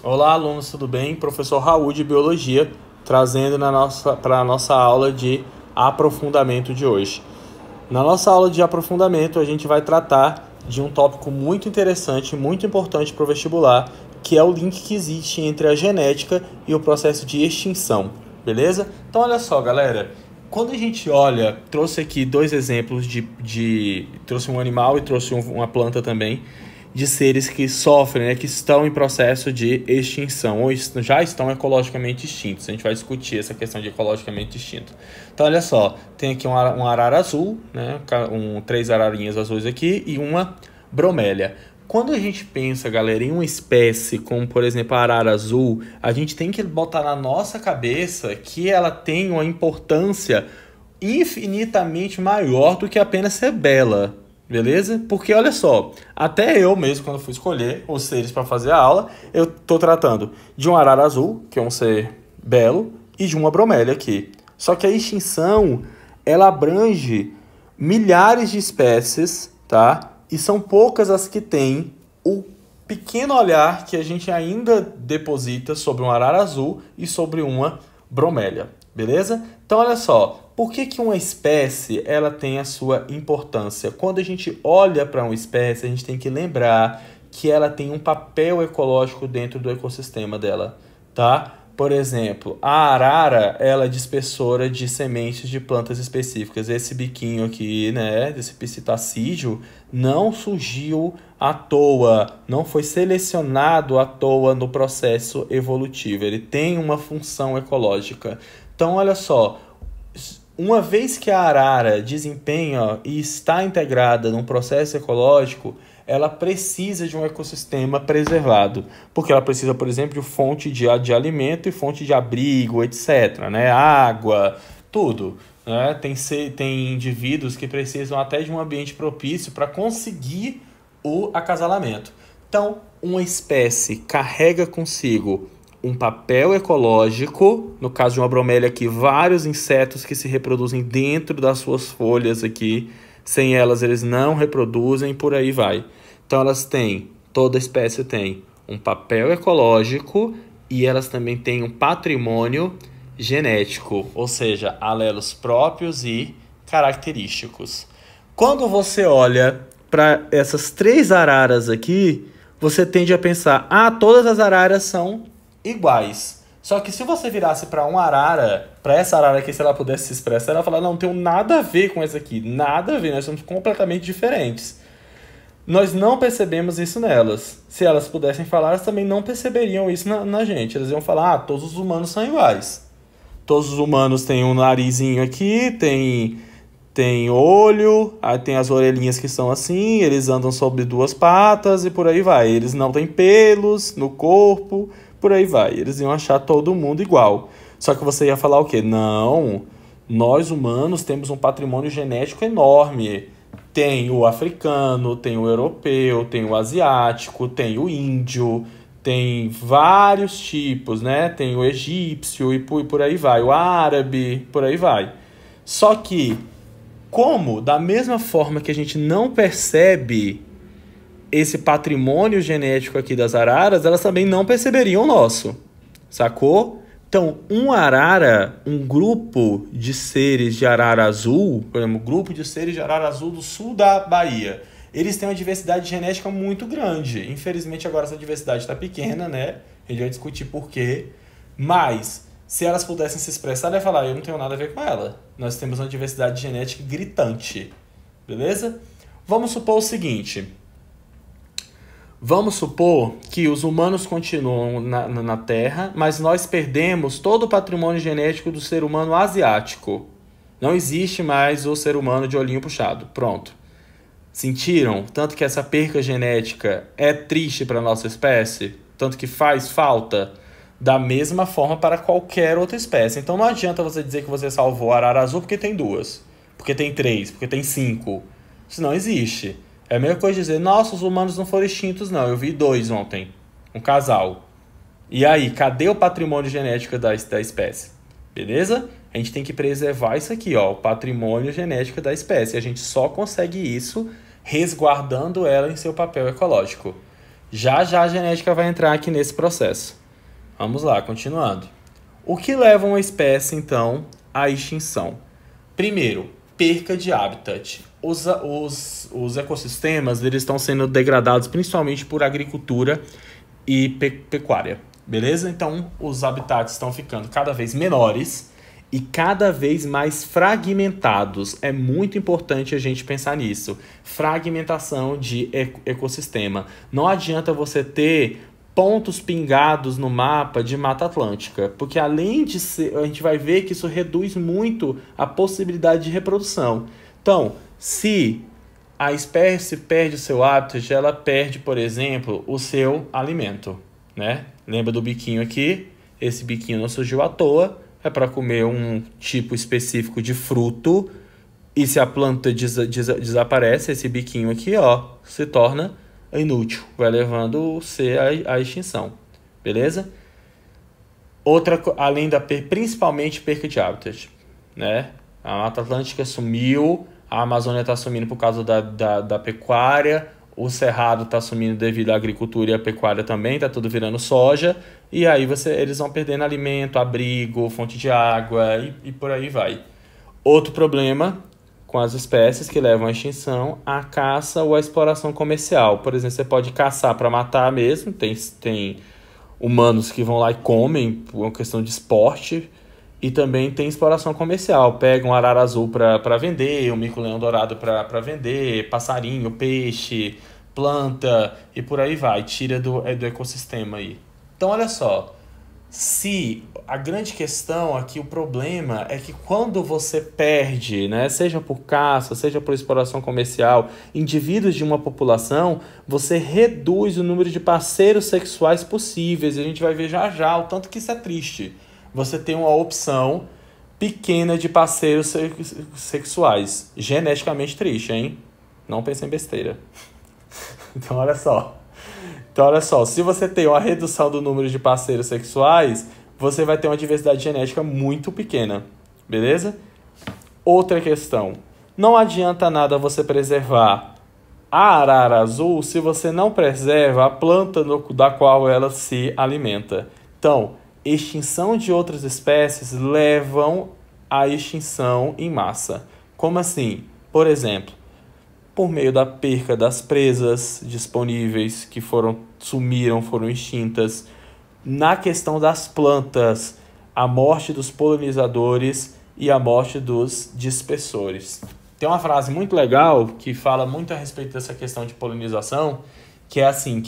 Olá, alunos, tudo bem? Professor Raul de Biologia, trazendo para a nossa aula de aprofundamento de hoje. Na nossa aula de aprofundamento, a gente vai tratar de um tópico muito interessante, muito importante para o vestibular, que é o link que existe entre a genética e o processo de extinção, beleza? Então, olha só, galera. Quando a gente olha, trouxe aqui dois exemplos trouxe um animal e trouxe uma planta também, de seres que sofrem, que estão em processo de extinção, ou já estão ecologicamente extintos. A gente vai discutir essa questão de ecologicamente extinto. Então, olha só, tem aqui um arara azul, três ararinhas azuis aqui e uma bromélia. Quando a gente pensa, galera, em uma espécie como, por exemplo, a arara azul, a gente tem que botar na nossa cabeça que ela tem uma importância infinitamente maior do que apenas ser bela. Beleza? Porque olha só, até eu mesmo, quando fui escolher os seres para fazer a aula, eu tô tratando de um arara azul, que é um ser belo, e de uma bromélia aqui. Só que a extinção, ela abrange milhares de espécies, tá? E são poucas as que têm o pequeno olhar que a gente ainda deposita sobre um arara azul e sobre uma bromélia, beleza? Então, olha só. Por que uma espécie ela tem a sua importância? Quando a gente olha para uma espécie, a gente tem que lembrar que ela tem um papel ecológico dentro do ecossistema dela, tá? Por exemplo, a arara, ela é dispersora de sementes de plantas específicas. Esse biquinho aqui, desse psitacídeo, não surgiu à toa, não foi selecionado à toa no processo evolutivo. Ele tem uma função ecológica. Então, olha só. Uma vez que a arara desempenha e está integrada num processo ecológico, ela precisa de um ecossistema preservado, porque ela precisa, por exemplo, de fonte de alimento e fonte de abrigo, etc., água, tudo. Tem indivíduos que precisam até de um ambiente propício para conseguir o acasalamento. Então, uma espécie carrega consigo um papel ecológico, no caso de uma bromélia aqui, vários insetos que se reproduzem dentro das suas folhas aqui, sem elas eles não reproduzem, por aí vai. Então toda espécie tem um papel ecológico e elas também têm um patrimônio genético, ou seja, alelos próprios e característicos. Quando você olha para essas três araras aqui, você tende a pensar, todas as araras são iguais. Só que se você virasse para uma arara, para essa arara aqui, se ela pudesse se expressar, ela ia falar, não tem nada a ver com essa aqui, nada a ver, nós somos completamente diferentes. Nós não percebemos isso nelas. Se elas pudessem falar, elas também não perceberiam isso na gente. Elas iam falar, todos os humanos são iguais. Todos os humanos têm um narizinho aqui, tem olho, aí tem as orelhinhas que são assim, eles andam sobre duas patas e por aí vai. Eles não têm pelos no corpo, por aí vai. Eles iam achar todo mundo igual. Só que você ia falar o quê? Não, nós humanos temos um patrimônio genético enorme. Tem o africano, tem o europeu, tem o asiático, tem o índio, tem vários tipos, Tem o egípcio e por aí vai. O árabe, por aí vai. Só que, da mesma forma que a gente não percebe esse patrimônio genético aqui das araras, elas também não perceberiam o nosso, sacou? Então, um grupo de seres de arara azul, por exemplo, um grupo de seres de arara azul do sul da Bahia, eles têm uma diversidade genética muito grande. Infelizmente, agora essa diversidade está pequena, A gente vai discutir por quê, mas se elas pudessem se expressar, ela ia falar, eu não tenho nada a ver com ela. Nós temos uma diversidade genética gritante, beleza? Vamos supor o seguinte. Vamos supor que os humanos continuam na Terra, mas nós perdemos todo o patrimônio genético do ser humano asiático. Não existe mais o ser humano de olhinho puxado. Pronto. Sentiram? Tanto que essa perca genética é triste para a nossa espécie? Tanto que faz falta? Da mesma forma para qualquer outra espécie. Então não adianta você dizer que você salvou a arara azul porque tem duas, porque tem três, porque tem cinco. Isso não existe. É a mesma coisa de dizer, nossa, os humanos não foram extintos, não. Eu vi 2 ontem. Um casal. E aí, cadê o patrimônio genético da espécie? Beleza? A gente tem que preservar isso aqui, o patrimônio genético da espécie. A gente só consegue isso resguardando ela em seu papel ecológico. Já já a genética vai entrar aqui nesse processo. Vamos lá, continuando. O que leva uma espécie, então, à extinção? Primeiro, perca de habitat. Os ecossistemas eles estão sendo degradados principalmente por agricultura e pecuária, beleza? Então, os habitats estão ficando cada vez menores e cada vez mais fragmentados. É muito importante a gente pensar nisso. Fragmentação de ecossistema. Não adianta você ter pontos pingados no mapa de Mata Atlântica, porque além de ser, a gente vai ver que isso reduz muito a possibilidade de reprodução. Então, se a espécie perde o seu hábitat, ela perde, por exemplo, o seu alimento, né? Lembra do biquinho aqui? Esse biquinho não surgiu à toa, é para comer um tipo específico de fruto, e se a planta desaparece, esse biquinho aqui, ó, se torna inútil, vai levando o ser à extinção, beleza? Outra, além da principalmente perca de habitat, né? A Mata Atlântica sumiu, a Amazônia está sumindo por causa da pecuária, o Cerrado está sumindo devido à agricultura e à pecuária também, está tudo virando soja, e aí eles vão perdendo alimento, abrigo, fonte de água e por aí vai. Outro problema com as espécies que levam à extinção, a caça ou a exploração comercial. Por exemplo, você pode caçar para matar mesmo, tem humanos que vão lá e comem, por uma questão de esporte, e também tem exploração comercial. Pega um arara azul para vender, um mico-leão dourado para vender, passarinho, peixe, planta e por aí vai, tira do ecossistema aí. Então, olha só, se a grande questão aqui, o problema é que quando você perde, né, seja por caça, seja por exploração comercial, indivíduos de uma população, você reduz o número de parceiros sexuais possíveis. E a gente vai ver já já o tanto que isso é triste. Você tem uma opção pequena de parceiros sexuais. Geneticamente triste, hein? Não pense em besteira. Então, olha só, se você tem uma redução do número de parceiros sexuais, você vai ter uma diversidade genética muito pequena, beleza? Outra questão, não adianta nada você preservar a arara azul se você não preserva a planta da qual ela se alimenta. Então, extinção de outras espécies levam à extinção em massa. Como assim? Por exemplo, por meio da perca das presas disponíveis que sumiram, foram extintas. Na questão das plantas, a morte dos polinizadores e a morte dos dispersores. Tem uma frase muito legal que fala muito a respeito dessa questão de polinização, que é assim,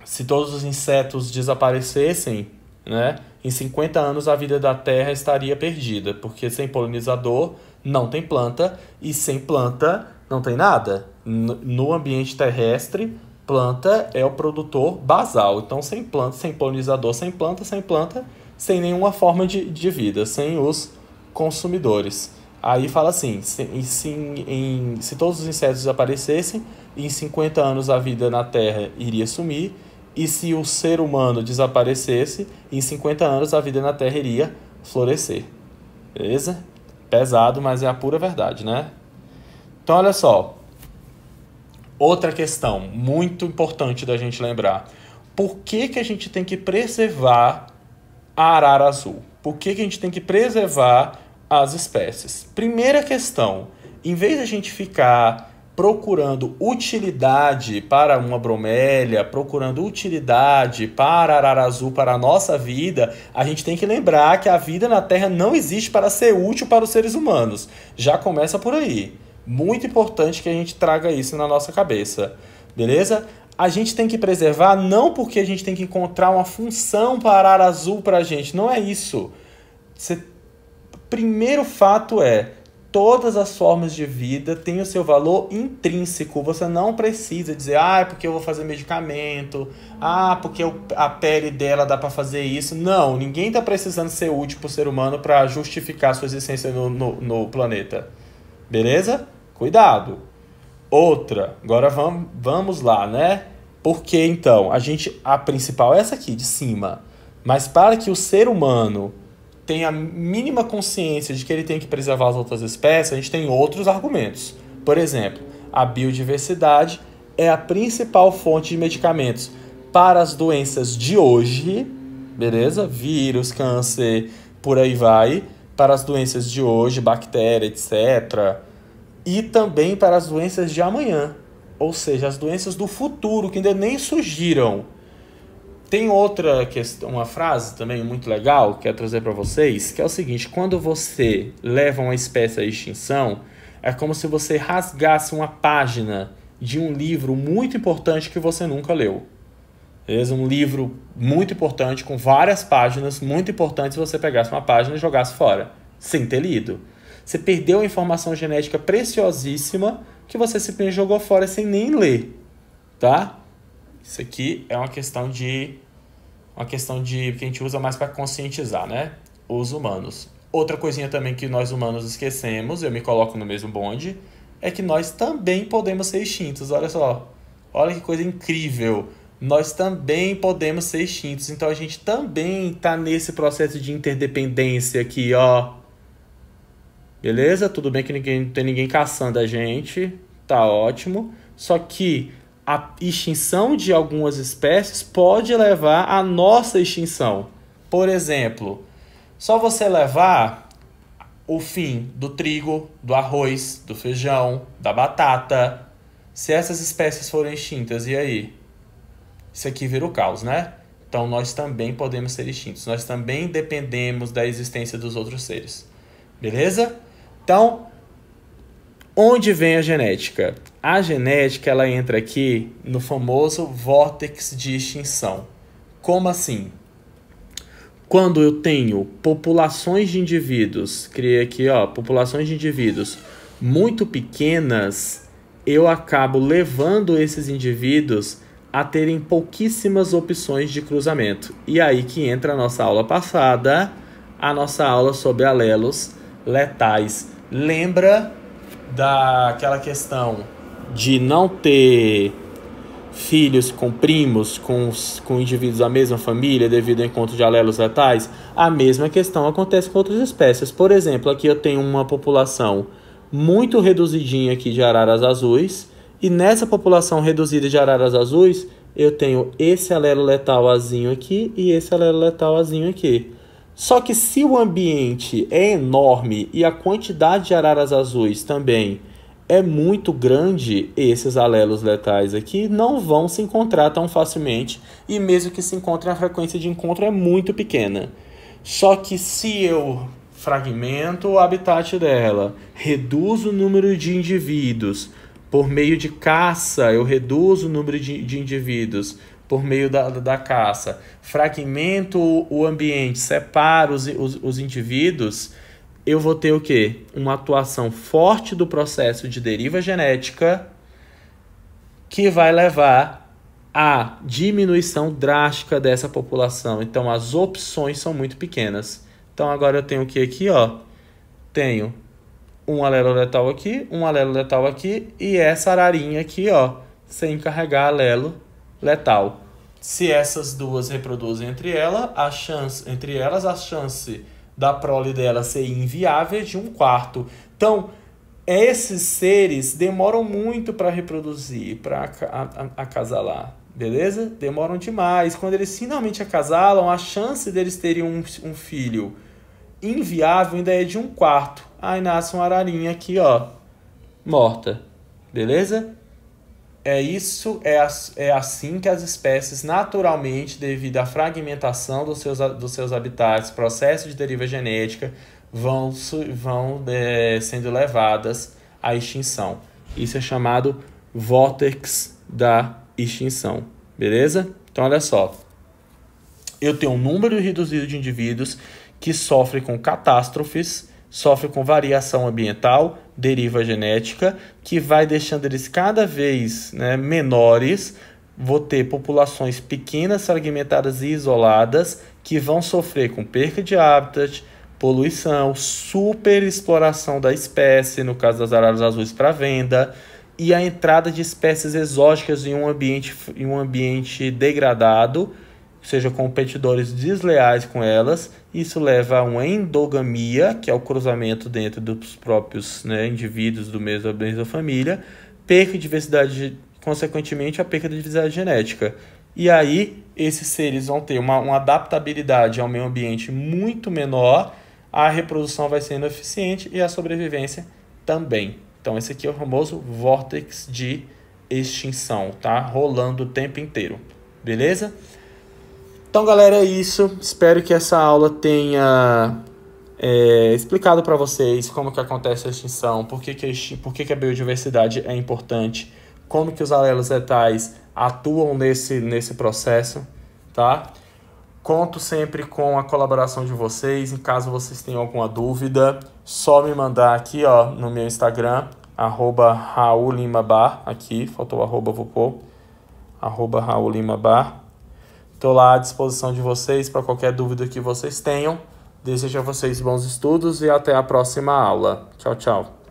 se todos os insetos desaparecessem, né, em 50 anos a vida da Terra estaria perdida, porque sem polinizador não tem planta, e sem planta não tem nada. No ambiente terrestre, planta é o produtor basal. Então, sem planta, sem polinizador, sem planta, sem nenhuma forma de vida, sem os consumidores. Aí fala assim, se todos os insetos desaparecessem, em 50 anos a vida na Terra iria sumir, e se o ser humano desaparecesse, em 50 anos a vida na Terra iria florescer. Beleza? Pesado, mas é a pura verdade, né? Então, olha só. Outra questão muito importante da gente lembrar. Por que a gente tem que preservar a arara azul? Por que a gente tem que preservar as espécies? Primeira questão, em vez de a gente ficar procurando utilidade para uma bromélia, procurando utilidade para a arara azul, para a nossa vida, a gente tem que lembrar que a vida na Terra não existe para ser útil para os seres humanos. Já começa por aí. Muito importante que a gente traga isso na nossa cabeça, beleza? A gente tem que preservar não porque a gente tem que encontrar uma função para a arara azul para a gente, não é isso. Primeiro fato é, todas as formas de vida têm o seu valor intrínseco. Você não precisa dizer, é porque eu vou fazer medicamento, porque a pele dela dá para fazer isso. Não, ninguém está precisando ser útil para o ser humano para justificar sua existência no planeta. Beleza? Cuidado. Outra, agora vamos lá, né? Porque então, a principal é essa aqui, de cima. Mas para que o ser humano tenha a mínima consciência de que ele tem que preservar as outras espécies, a gente tem outros argumentos. Por exemplo, a biodiversidade é a principal fonte de medicamentos para as doenças de hoje, beleza? Vírus, câncer, por aí vai, para as doenças de hoje, bactéria, etc. E também para as doenças de amanhã, ou seja, as doenças do futuro, que ainda nem surgiram. Tem outra questão, uma frase também muito legal que eu quero trazer para vocês, que é o seguinte: quando você leva uma espécie à extinção, é como se você rasgasse uma página de um livro muito importante que você nunca leu. Beleza? Um livro muito importante, com várias páginas muito importantes, você pegasse uma página e jogasse fora, sem ter lido. Você perdeu a informação genética preciosíssima que você simplesmente jogou fora sem nem ler, tá? Isso aqui é uma questão de que a gente usa mais para conscientizar, né? Os humanos. Outra coisinha também que nós humanos esquecemos, eu me coloco no mesmo bonde, é que nós também podemos ser extintos. Olha só, olha que coisa incrível. Nós também podemos ser extintos. Então a gente também está nesse processo de interdependência aqui, ó. Beleza? Tudo bem que não tem ninguém caçando a gente, tá ótimo. Só que a extinção de algumas espécies pode levar à nossa extinção. Por exemplo, só você levar o fim do trigo, do arroz, do feijão, da batata. Se essas espécies forem extintas, e aí? Isso aqui vira o caos, né? Então nós também podemos ser extintos. Nós também dependemos da existência dos outros seres. Beleza? Então, onde vem a genética? A genética, ela entra aqui no famoso vórtice de extinção. Como assim? Quando eu tenho populações de indivíduos, criei aqui, ó, populações de indivíduos muito pequenas, eu acabo levando esses indivíduos a terem pouquíssimas opções de cruzamento. E aí que entra a nossa aula passada, a nossa aula sobre alelos letais. Lembra daquela questão de não ter filhos com primos, com indivíduos da mesma família devido ao encontro de alelos letais? A mesma questão acontece com outras espécies. Por exemplo, aqui eu tenho uma população muito reduzidinha aqui de araras azuis, e nessa população reduzida de araras azuis eu tenho esse alelo letal azinho aqui e esse alelo letal azinho aqui. Só que se o ambiente é enorme e a quantidade de araras azuis também é muito grande, esses alelos letais aqui não vão se encontrar tão facilmente, e mesmo que se encontrem, a frequência de encontro é muito pequena. Só que se eu fragmento o habitat dela, reduzo o número de indivíduos, por meio de caça, eu reduzo o número de indivíduos por meio da caça, fragmento o ambiente, separo os indivíduos, eu vou ter o quê? Uma atuação forte do processo de deriva genética que vai levar à diminuição drástica dessa população. Então, as opções são muito pequenas. Então, agora eu tenho o que aqui, ó? Tenho um alelo letal aqui, um alelo letal aqui e essa ararinha aqui, ó, sem carregar alelo letal. Se essas duas reproduzem entre elas, a chance da prole dela ser inviável é de 1/4. Então, esses seres demoram muito para reproduzir, para acasalar, beleza? Demoram demais. Quando eles finalmente acasalam, a chance deles terem um filho inviável ainda é de 1/4. Aí nasce uma ararinha aqui, ó, morta, beleza? É assim que as espécies naturalmente, devido à fragmentação dos seus habitats, processo de deriva genética, vão sendo levadas à extinção. Isso é chamado vórtice da extinção, beleza? Então, olha só. Eu tenho um número reduzido de indivíduos que sofrem com catástrofes, sofrem com variação ambiental, deriva genética, que vai deixando eles cada vez, né, menores. Vou ter populações pequenas, fragmentadas e isoladas, que vão sofrer com perca de hábitat, poluição, superexploração da espécie, no caso das araras azuis para venda, e a entrada de espécies exóticas em um ambiente degradado, ou seja, competidores desleais com elas. Isso leva a uma endogamia, que é o cruzamento dentro dos próprios, né, indivíduos da mesma família, perca de diversidade consequentemente a perda de diversidade genética. E aí, esses seres vão ter uma adaptabilidade ao meio ambiente muito menor, a reprodução vai sendo eficiente e a sobrevivência também. Então, esse aqui é o famoso vórtex de extinção, tá? Rolando o tempo inteiro, beleza? Então, galera, é isso. Espero que essa aula tenha explicado para vocês como que acontece a extinção, por que a biodiversidade é importante, como que os alelos etais atuam nesse processo, tá? Conto sempre com a colaboração de vocês. Em caso vocês tenham alguma dúvida, só me mandar aqui, ó, no meu Instagram, @RaulLimaBar, aqui, faltou o arroba, vou pôr, @RaulLimaBar. Estou lá à disposição de vocês para qualquer dúvida que vocês tenham. Desejo a vocês bons estudos e até a próxima aula. Tchau, tchau.